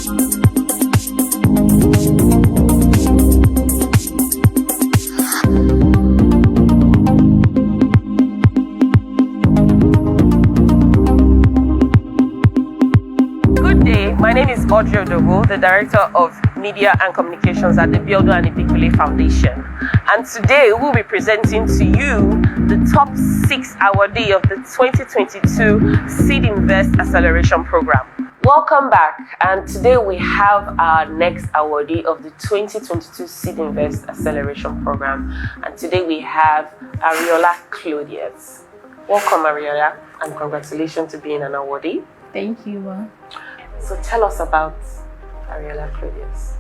My name is Audrey, the Director of Media and Communications at the Biodun and Ibikule Foundation. And today we'll be presenting to you the top 6 awardee of the 2022 SEEDINVEST Acceleration Program. Welcome back, and today we have our next awardee of the 2022 SEEDINVEST Acceleration Program. And today we have Arinola Clothiers. Welcome, Arinola, and congratulations to being an awardee. Thank you. So tell us about Arinola Clothiers.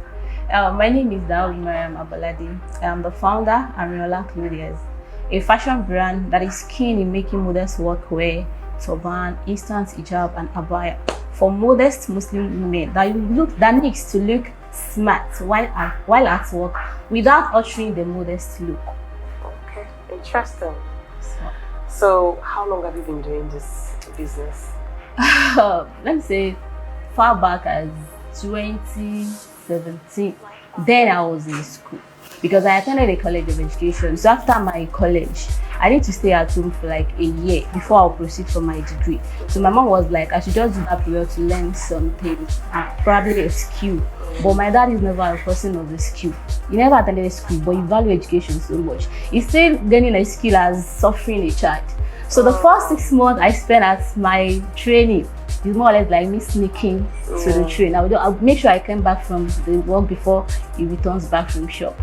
My name is Abolade. I am the founder of Arinola Clothiers, a fashion brand that is keen in making modest workwear, turban, instant hijab, and abaya for modest Muslim women that needs to look smart while at work without altering the modest look. Okay, interesting. So how long have you been doing this business? Let me say far back as 2017. Then I was in school because I attended a college of education. So after my college, I need to stay at home for like a year before I'll proceed for my degree. So my mom was like, I should just do that period to learn something, probably a skill. But my dad is never a person of the skill. He never attended a school, but he valued education so much. He's still gaining a skill as suffering a child. So the first 6 months I spent at my training, it's more or less like me sneaking to the train. I'll make sure I came back from the work before he returns back from shop.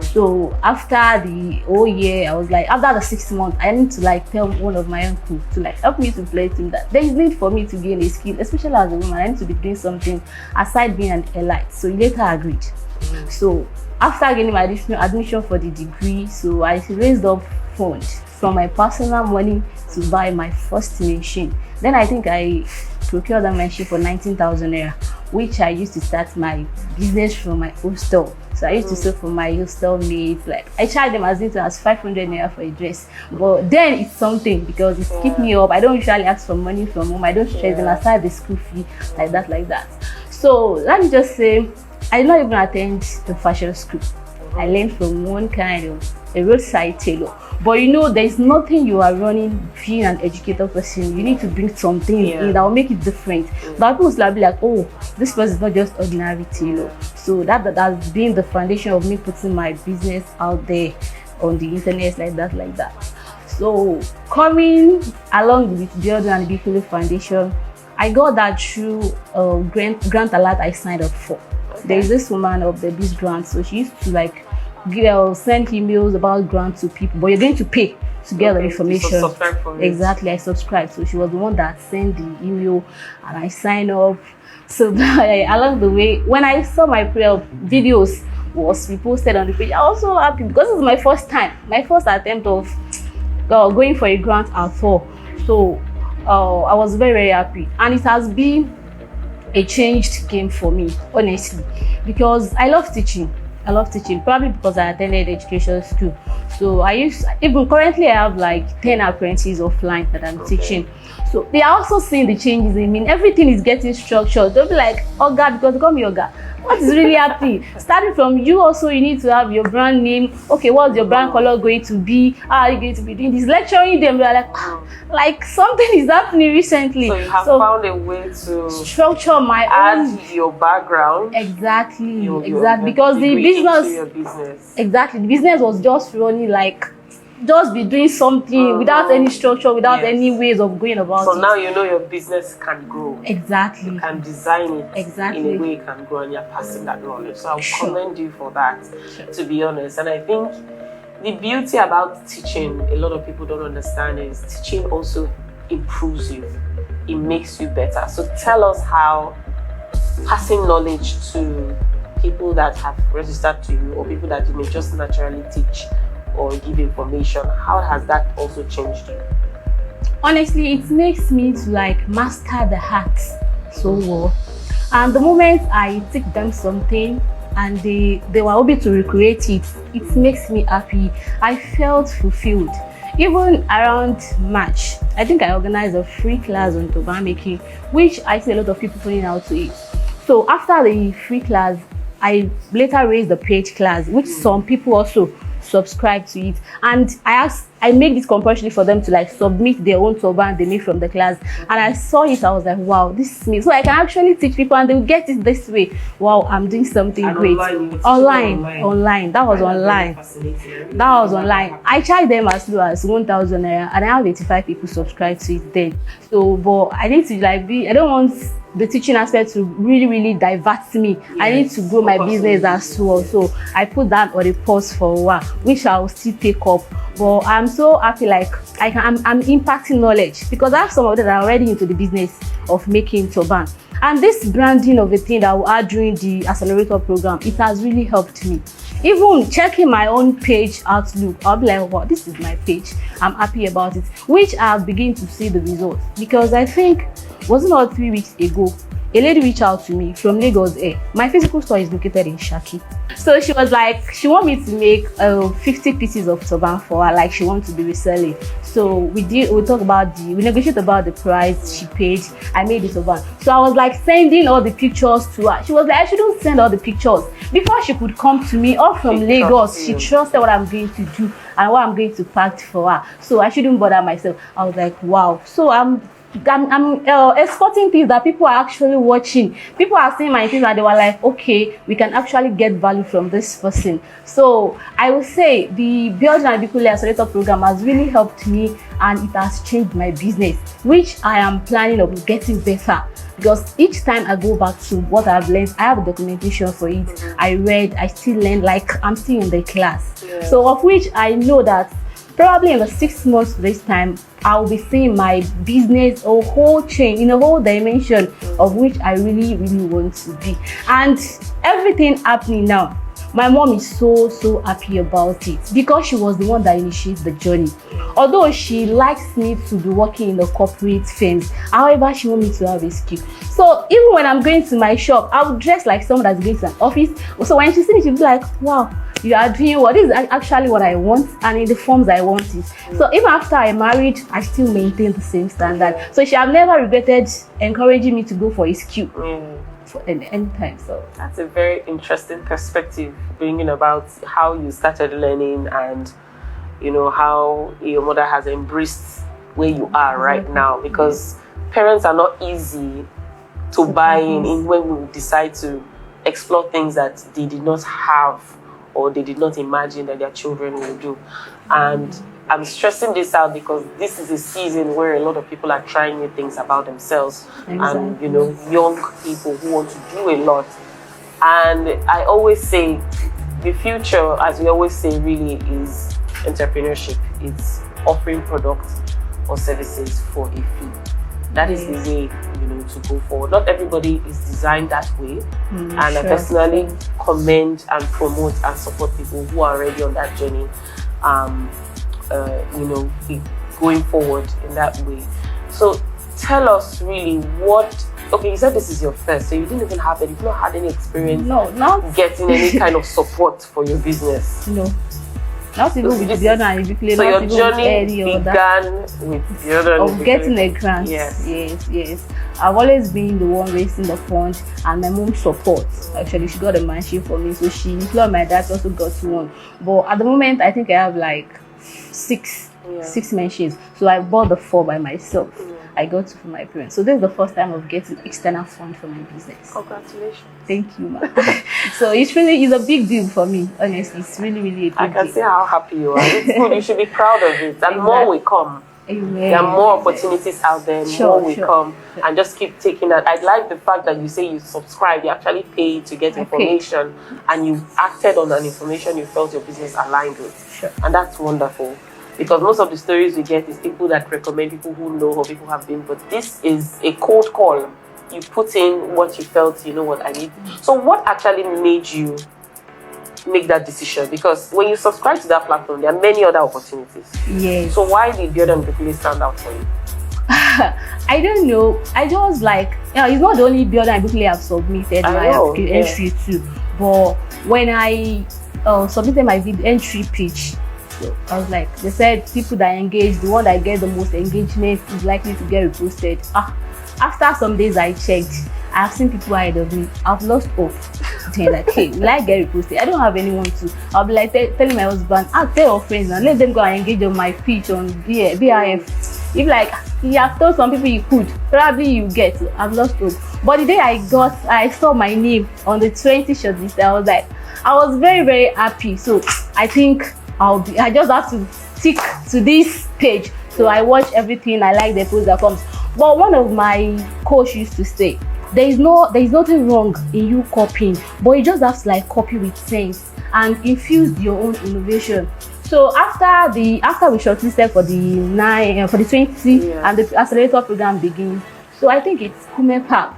So after the whole year, I was like, after the 6 months, I need to like tell one of my uncle to like help me to play him that there is need for me to gain a skill, especially as a woman. I need to be doing something aside being an elite. So he later agreed. So after getting my admission for the degree, so I raised up funds from my personal money to buy my first machine. Then I think I procured that machine for 19,000 naira, which I used to start my business from my hostel. So I used to sell for my hostel mates. Like I charge them as little as 500 naira for a dress. But then it's something because it keeps me up. I don't usually ask for money from home. I don't charge them aside the school fee like that. So let me just say, I did not even attend the fashion school. I learned from one kind of a roadside tailor. But you know, there is nothing you are running being an educated person. You need to bring something in that will make it different. But people will be like, oh, this person is not just ordinary tailor. So that has been the foundation of me putting my business out there on the internet like that. So coming along with Biodun and Ibikule Foundation, I got that through grant alert I signed up for. There is this woman of the Biz Grant, so she used to like send emails about grants to people, but you're going to pay to get the information. Exactly, I subscribed. So she was the one that sent the email and I signed up. So along the way, when I saw my videos was reposted on the page, I was so happy because it was my first attempt of going for a grant at all. So I was very, very happy, and it has been a changed game for me, honestly, because I love teaching, probably because I attended education school. So currently I have like 10 apprentices offline that I'm teaching. So they are also seeing the changes in me. Everything is getting structured. They'll be like, oh God, because they call me Oga. What is really happening? Starting from you also, you need to have your brand name. Okay, what's your brand color going to be? How are you going to be doing this? Lecturing them, they're like something is happening recently. So you have found a way to structure my own your background. Exactly. Because the business was just running like just be doing something without any structure, without any ways of going about it. So now you know your business can grow. Exactly. You can design it in a way it can grow, and you're passing that knowledge. So I commend you for that, to be honest. And I think the beauty about teaching, a lot of people don't understand, is teaching also improves you. It makes you better. So tell us how passing knowledge to people that have registered to you or people that you may just naturally teach or give information, how has that also changed you? Honestly, it makes me to like master the art so well. And the moment I teach them something and they were able to recreate it, it makes me happy. I felt fulfilled. Even around March, I think I organized a free class on turban making, which I see a lot of people turning out to it. So after the free class, I later raised the paid class, which some people also subscribe to it, and I make this compulsory for them to like submit their own turban they make from the class. And I saw it, I was like, wow, this is me. So I can actually teach people and they'll get it this way. Wow, I'm doing something and great. Online. That was online. That was online. I charged them as low as 1,000 naira, and I have 85 people subscribe to it then. So, but I need to like I don't want the teaching aspect to really divert me. Yes, I need to grow my business as well. So I put that on a pause for a while, which I will still take up. But I'm so happy, like I'm impacting knowledge, because I have some of them that are already into the business of making turban. And this branding of a thing that we are during the accelerator program, it has really helped me. Even checking my own page outlook, I'll be like, wow, this is my page. I'm happy about it, which I've begun to see the results. Because I think, wasn't about 3 weeks ago, a lady reached out to me from Lagos Air. My physical store is located in Shaki. So she was like, she want me to make 50 pieces of turban for her, like she wants to be reselling. So we negotiated about the price she paid. I made the turban. So I was like sending all the pictures to her. She was like, I shouldn't send all the pictures. Before she could come to me, all from Lagos, she trusted what I'm going to do and what I'm going to pack for her. So I shouldn't bother myself. I was like, wow. So I'm exporting things that people are actually watching. People are seeing my things and they were like, okay, we can actually get value from this person. So I would say the Build and Bikule Accelerator program has really helped me, and it has changed my business, which I am planning on getting better. Because each time I go back to what I've learned, I have a documentation for it. I read, I still learn, like I'm still in the class. Yeah. So of which I know that probably in the 6 months this time, I'll be seeing my business a whole change in a whole dimension of which I really want to be. And everything happening now, my mom is so happy about it, because she was the one that initiated the journey. Although she likes me to be working in the corporate firms, however, she wants me to have a skill. So even when I'm going to my shop, I'll dress like someone that's going to an office. So when she sees me, she'll be like, wow, you are doing what is actually what I want, and in the forms I want it. So even after I married, I still maintain the same standard. So she have never regretted encouraging me to go for a skill for any time. So that's a very interesting perspective, bringing about how you started learning, and you know how your mother has embraced where you are right now, because parents are not easy to buy in when we decide to explore things that they did not have or they did not imagine that their children will do. And I'm stressing this out because this is a season where a lot of people are trying new things about themselves. Exactly. And you know, young people who want to do a lot. And I always say the future, as we always say, really is entrepreneurship. It's offering products or services for a fee. That is the way, you know, to go forward. Not everybody is designed that way, and I personally commend and promote and support people who are already on that journey. You know, going forward in that way. So tell us really what. Okay, you said this is your first, so you didn't even have you've not had any experience. No, not getting any kind of support for your business. No. Not even with the other and Bikule. So your journey began with the other of getting a grant. Yes. Yes. I've always been the one raising the fund, and my mom supports. Actually, she got a machine for me, so she employed my dad also got one. But at the moment, I think I have like six machines. So I bought the 4 by myself. I got 2 for my parents. So this is the first time of getting external fund for my business. Congratulations. Thank you, ma. So it's a big deal for me. Honestly, it's really a big deal. I can see how happy you are. It's good. You should be proud of it. And more will come. Amen. There are more opportunities out there. More will come. And just keep taking that. I like the fact that you say you subscribe. You actually pay to get information. And you acted on an information you felt your business aligned with. Sure. And that's wonderful. Because most of the stories we get is people that recommend, people who know or people who have been. But this is a cold call. You put in what you felt, you know what I need. So what actually made you make that decision? Because when you subscribe to that platform, there are many other opportunities. Yes. So why did Build and Bikule stand out for you? I don't know. I just like, it's not the only Build and Bikule I've submitted my entry to. But when I submitted my entry pitch, so I was like, they said people that engage, the one that gets the most engagement is likely to get reposted. after some days I checked, I've seen people ahead of me. I've lost hope. They're like, hey, will I get reposted? I don't have anyone to. I'll be like telling my husband, I'll tell your friends and let them go and engage on my pitch on BIF. If like you have told some people you could, probably you get. I've lost hope. But the day I saw my name on the 20 shortlist, I was very, very happy. So I think I just have to stick to this page. So I watch everything. I like the post that comes. But one of my coach used to say, there is nothing wrong in you copying, but you just have to like copy with sense and infuse your own innovation. So after we shortlisted for the 20 and the accelerator program begins, so I think it's Kumepa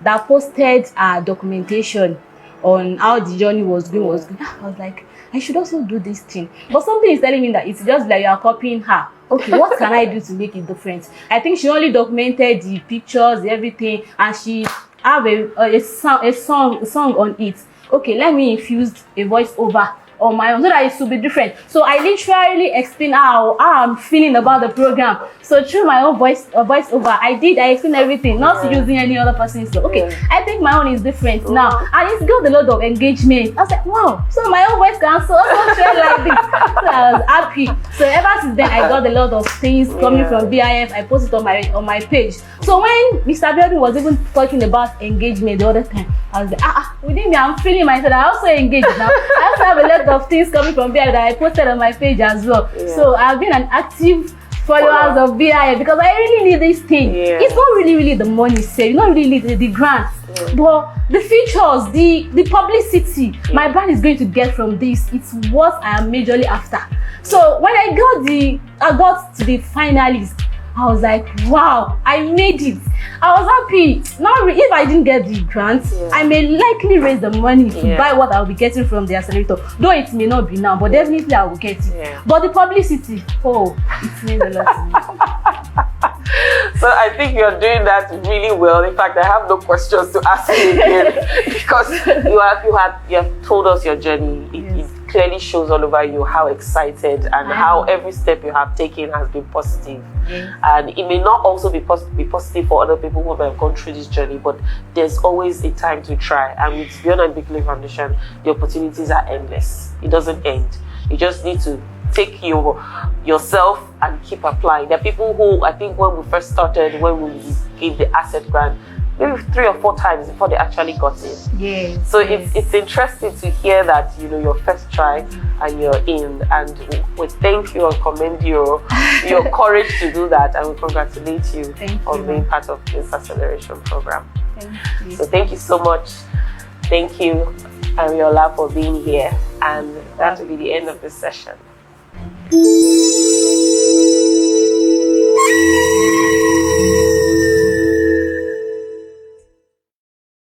that posted documentation on how the journey was going. I was like, I should also do this thing. But something is telling me that it's just like you are copying her. Okay, what can I do to make it different? I think she only documented the pictures, everything, and she have a song on it. Okay, let me infuse a voice over on my own so that it should be different. So I literally explain how I'm feeling about the program. So through my own voice over, I explained everything, not using any other person's. So okay, I think my own is different now, and it's got a lot of engagement. I was like, wow, so my own voice can also share like this. So I was happy. So ever since then, I got a lot of things coming from BIF. I posted on my page. So when Mr. Biodun was even talking about engagement the other time, I was like, within me, I'm feeling myself. I also engaged now. I also have a lot of things coming from BIF that I posted on my page as well. So I've been an active followers of BIF because I really need this thing. It's not really the money saved, not really the grants, but the features, the publicity my brand is going to get from this. It's what I am majorly after. So when I got to the finalist, I was like, wow, I made it. I was happy. Now, if I didn't get the grant, I may likely raise the money to buy what I'll be getting from the accelerator. Though it may not be now, but definitely I will get it. But the publicity, it means a lot to me. So I think you're doing that really well. In fact, I have no questions to ask you again because you have told us your journey. It clearly shows all over you how excited and how every step you have taken has been positive. And it may not also be positive for other people who have gone through this journey, but there's always a time to try. And with Beyond and Big Leaf Foundation, the opportunities are endless. It doesn't end. You just need to take yourself and keep applying. There are people who, I think when we first started, when we gave the asset grant, maybe 3 or 4 times before they actually got it. So it's interesting to hear that, your first try and you're in, and we thank you and commend your courage to do that, and we congratulate you on being part of this acceleration program. Thank you. So thank you so much. Thank you, Arinola, for being here, and that will be the end of this session.